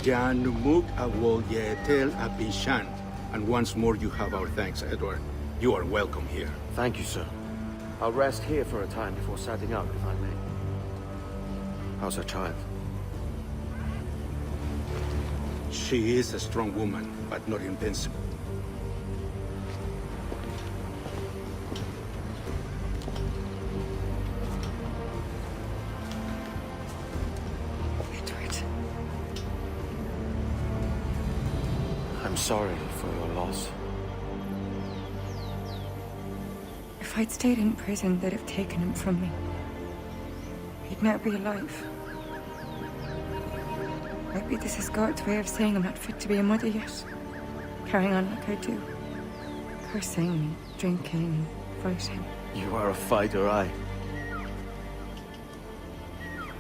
Janumuk Awol Yetel Abishan. And once more you have our thanks, Edward. You are welcome here. Thank you, sir. I'll rest here for a time before setting out, if I may. How's her child? She is a strong woman, but not invincible. Edward. I'm sorry for your loss. If I'd stayed in prison, they'd have taken him from me. He'd never be alive. Maybe this is God's way of saying I'm not fit to be a mother yet. Carrying on like I do. Cursing, drinking, fighting. You are a fighter, aye.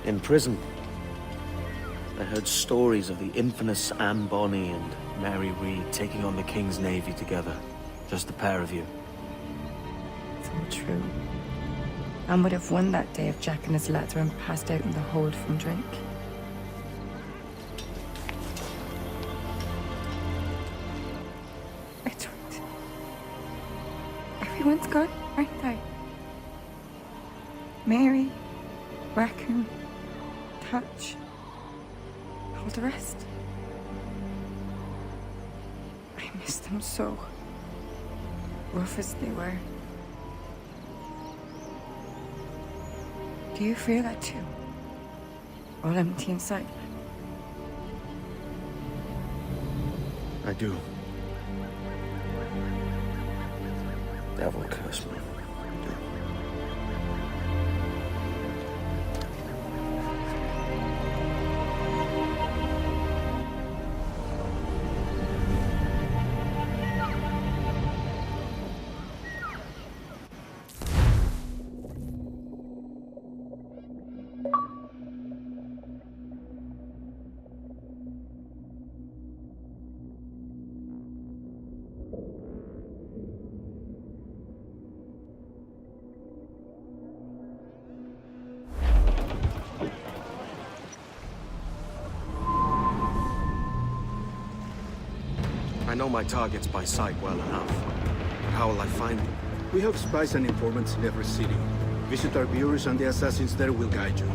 In prison, I heard stories of the infamous Anne Bonny and Mary Read taking on the King's Navy together. Just the pair of you. It's all true. Anne would have won that day if Jack and his lads weren't passed out in the hold from drink. Edward. Everyone's gone, aren't they? Mary, Raccoon, Touch, all the rest. I miss them so. Rough as they were. Do you feel that too? All empty inside? I do. Devil curse me. I know my targets by sight well enough, but how will I find them? We have spies and informants in every city. Visit our bureaus and the assassins there will guide you.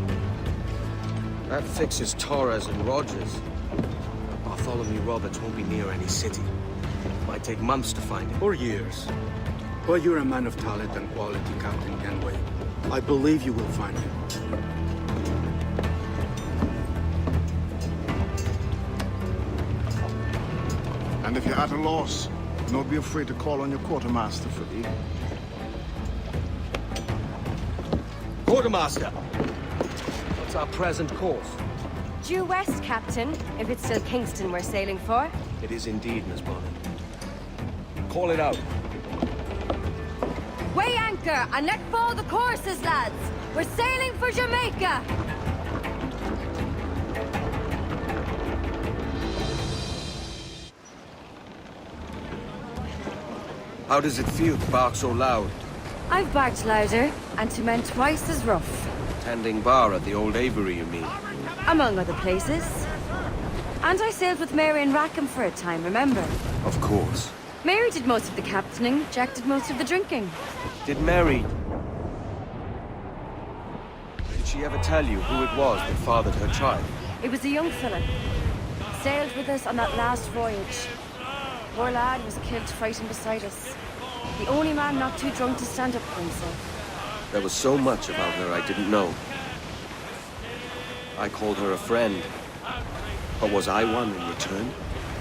That fixes Torres and Rogers. But Bartholomew Roberts won't be near any city. Might take months to find him. Or years. But you're a man of talent and quality, Captain Kenway. I believe you will find him. And if you're at a loss, don't be afraid to call on your quartermaster for aid. Quartermaster! What's our present course? Due west, Captain, if it's still Kingston we're sailing for. It is indeed, Miss Bonnet. Call it out. Weigh anchor and let fall the courses, lads! We're sailing for Jamaica! How does it feel to bark so loud? I've barked louder, and to men twice as rough. Tending bar at the old Avery, you mean? Among other places. And I sailed with Mary and Rackham for a time, remember? Of course. Mary did most of the captaining, Jack did most of the drinking. Did Mary... Did she ever tell you who it was that fathered her child? It was a young fella. Sailed with us on that last voyage. Poor lad was killed fighting beside us. The only man not too drunk to stand up for himself. There was so much about her I didn't know. I called her a friend. But was I one in return?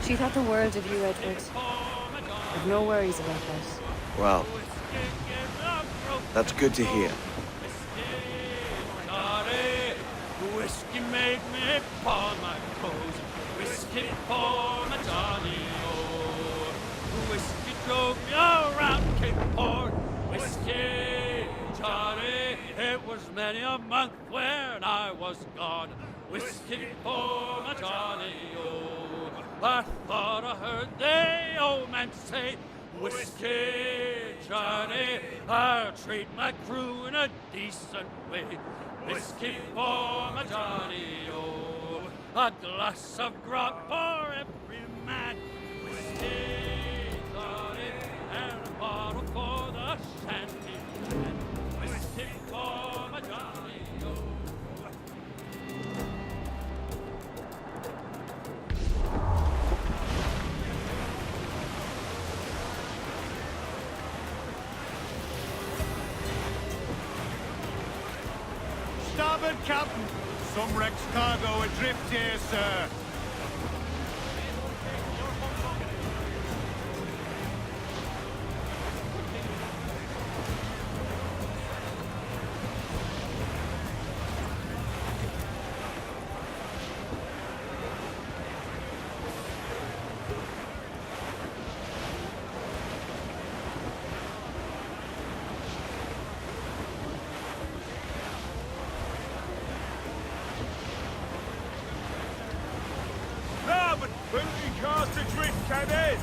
She thought the world of you, Edward. I've no worries about that. Well, that's good to hear. Whiskey made me pawn my clothes. Whiskey for my Johnny, oh. Whiskey drove me around Cape Horn. Whiskey, Johnny, it was many a month when I was gone. Whiskey for my Johnny, oh. I thought I heard the old man say, Whiskey, Johnny, I'll treat my crew in a decent way. Whiskey for my Johnny, oh. a glass of grog for every man. Whiskey toddy and a bottle for the shanty, and whiskey for my Johnny O. Starboard, Captain! Some wrecked cargo adrift here, sir. Starboard! Plenty cast adrift, Captain!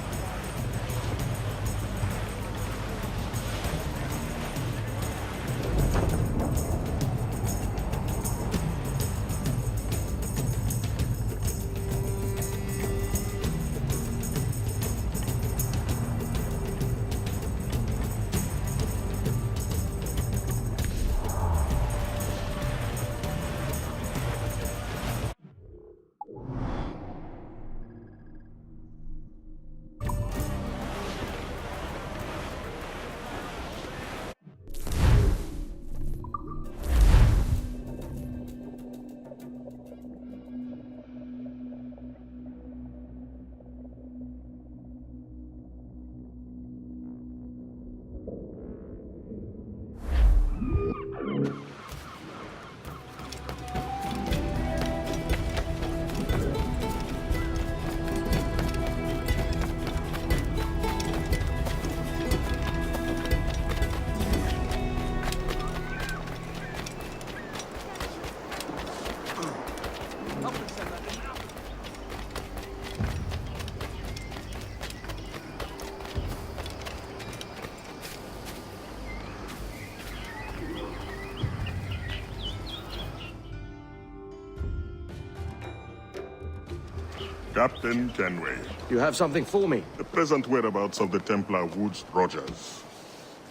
Captain Kenway, You have something for me? the present whereabouts of the Templar Woods Rogers.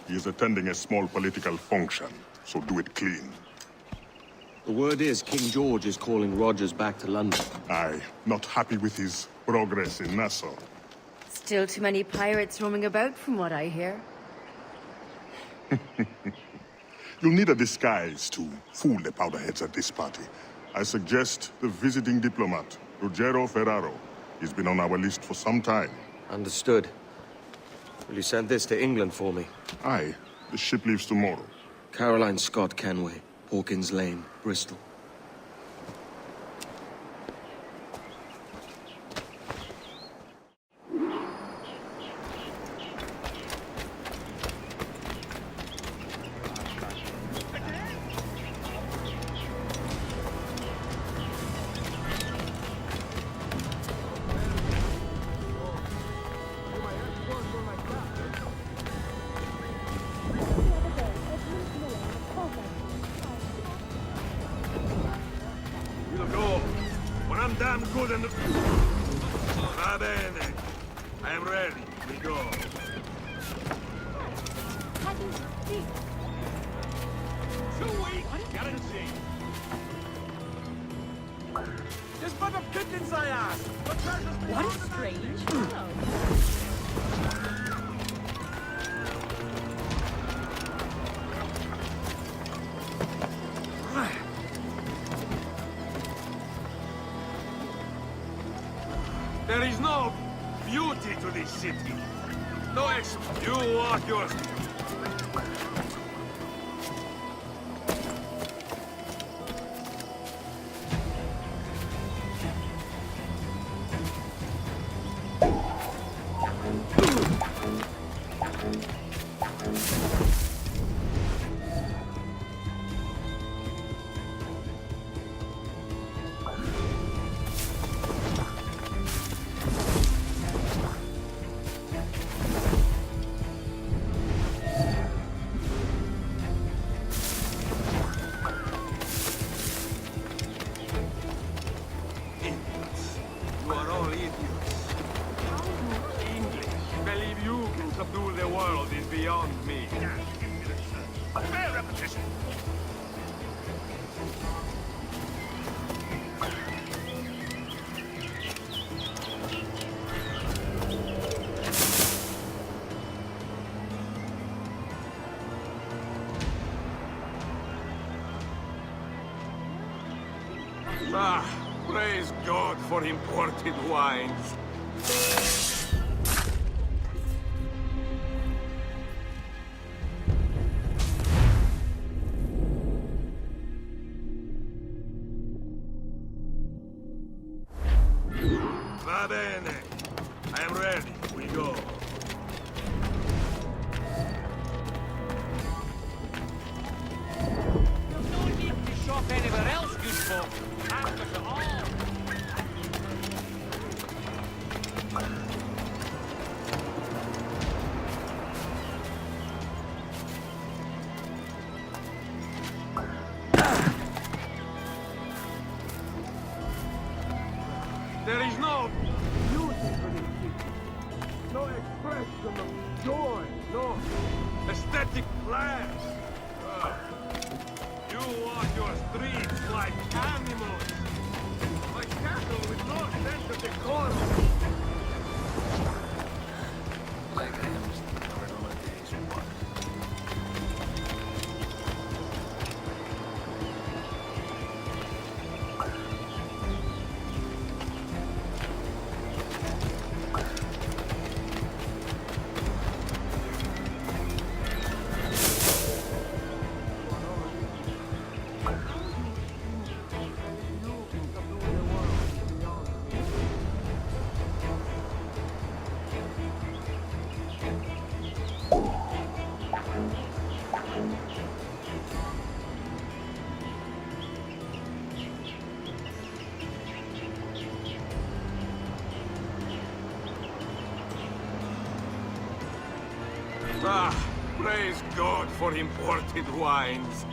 He is attending a small political function, so do it clean. The word is King George is calling Rogers back to London. Aye, not happy with his progress in Nassau. Still too many pirates roaming about, from what I hear. You'll need a disguise to fool the powderheads at this party. I suggest the visiting diplomat, Ruggiero Ferraro. He's been on our list for some time. Understood. Will you send this to England for me? Aye, the ship leaves tomorrow. Caroline Scott Kenway, Hawkins Lane, Bristol. We'll go. When I'm damn good and... Va bene. I am ready. We go. Too weak. Guarantee. Just put up kittens, I ask. What a strange fellow. There is no beauty to this city. No you walk yours. Ah, praise God for imported wines. Va bene. I am ready. We go. There's no need to shop anywhere else, good folk. After it all. There is no beauty for this city. No expression of joy. No aesthetic class. You walk your streets like animals. Like cattle with no sense of decorum. Like I am just covered on my day's work. Ah, praise God for imported wines.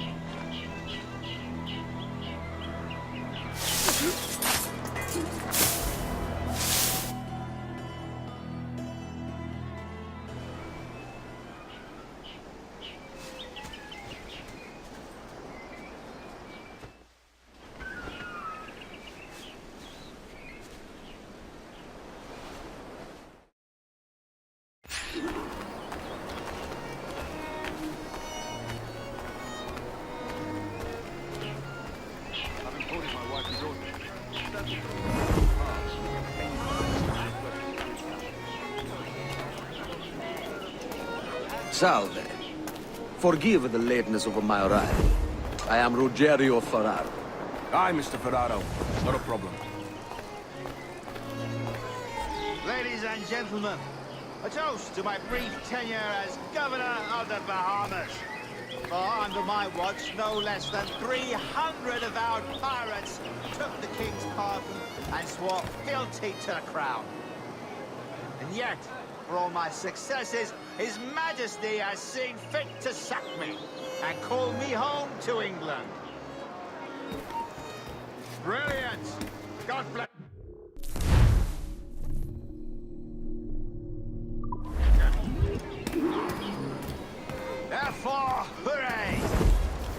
Salve. Forgive the lateness of my arrival. I am Ruggiero Ferraro. Aye, Mr. Ferraro. Not a problem. Ladies and gentlemen, a toast to my brief tenure as Governor of the Bahamas. For under my watch, no less than 300 avowed pirates took the King's pardon and swore fealty to the Crown. And yet, for all my successes, His Majesty has seen fit to sack me and call me home to England. Brilliant! God bless. Therefore, hooray!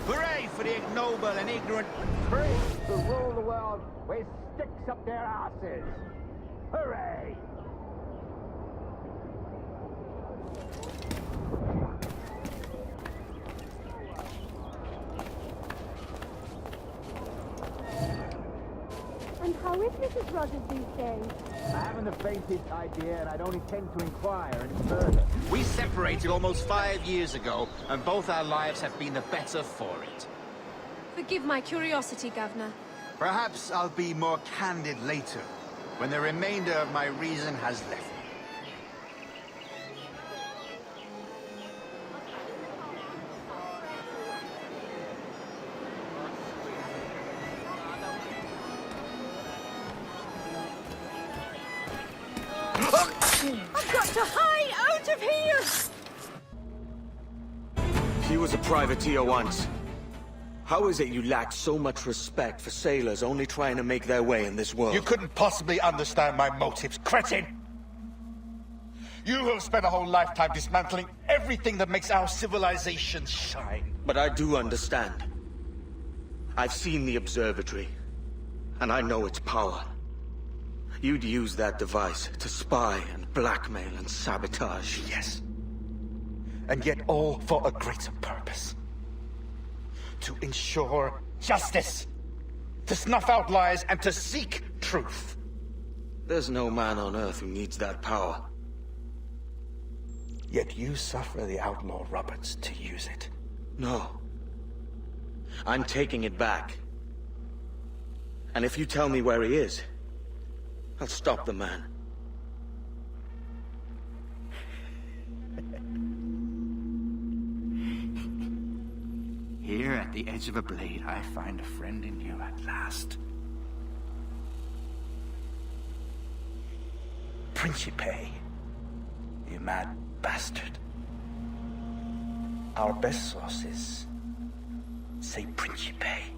Hooray for the ignoble and ignorant priests who rule the world with sticks up their asses! Hooray! And how is Mrs. Rogers these days? I haven't the faintest idea, and I don't intend to inquire any further. We separated almost 5 years ago, and both our lives have been the better for it. Forgive my curiosity, Governor. Perhaps I'll be more candid later, when the remainder of my reason has left me. I've got to hide out of here! He was a privateer once. How is it you lack so much respect for sailors only trying to make their way in this world? You couldn't possibly understand my motives, cretin! You have spent a whole lifetime dismantling everything that makes our civilization shine. But I do understand. I've seen the observatory, and I know its power. You'd use that device to spy and blackmail and sabotage. Yes. And yet all for a greater purpose. To ensure justice. To snuff out lies and to seek truth. There's no man on Earth who needs that power. Yet you suffer the outlaw Roberts to use it. No. I'm taking it back. And if you tell me where he is, I'll stop the man. Here at the edge of a blade, I find a friend in you at last. Principe, you mad bastard. Our best sources say Principe.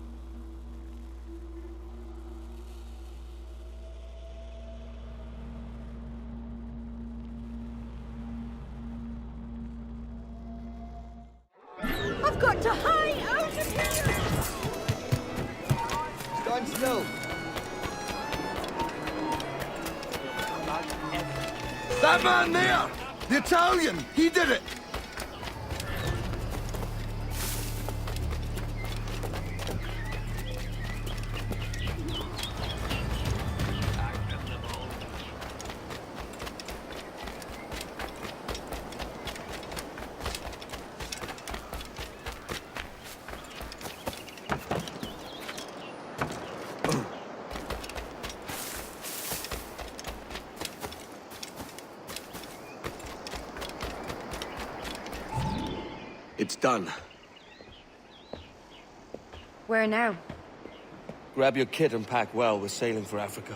I've got to hide out of here! Stand still. That man there! The Italian! He did it! It's done. Where now? Grab your kit and pack well. We're sailing for Africa.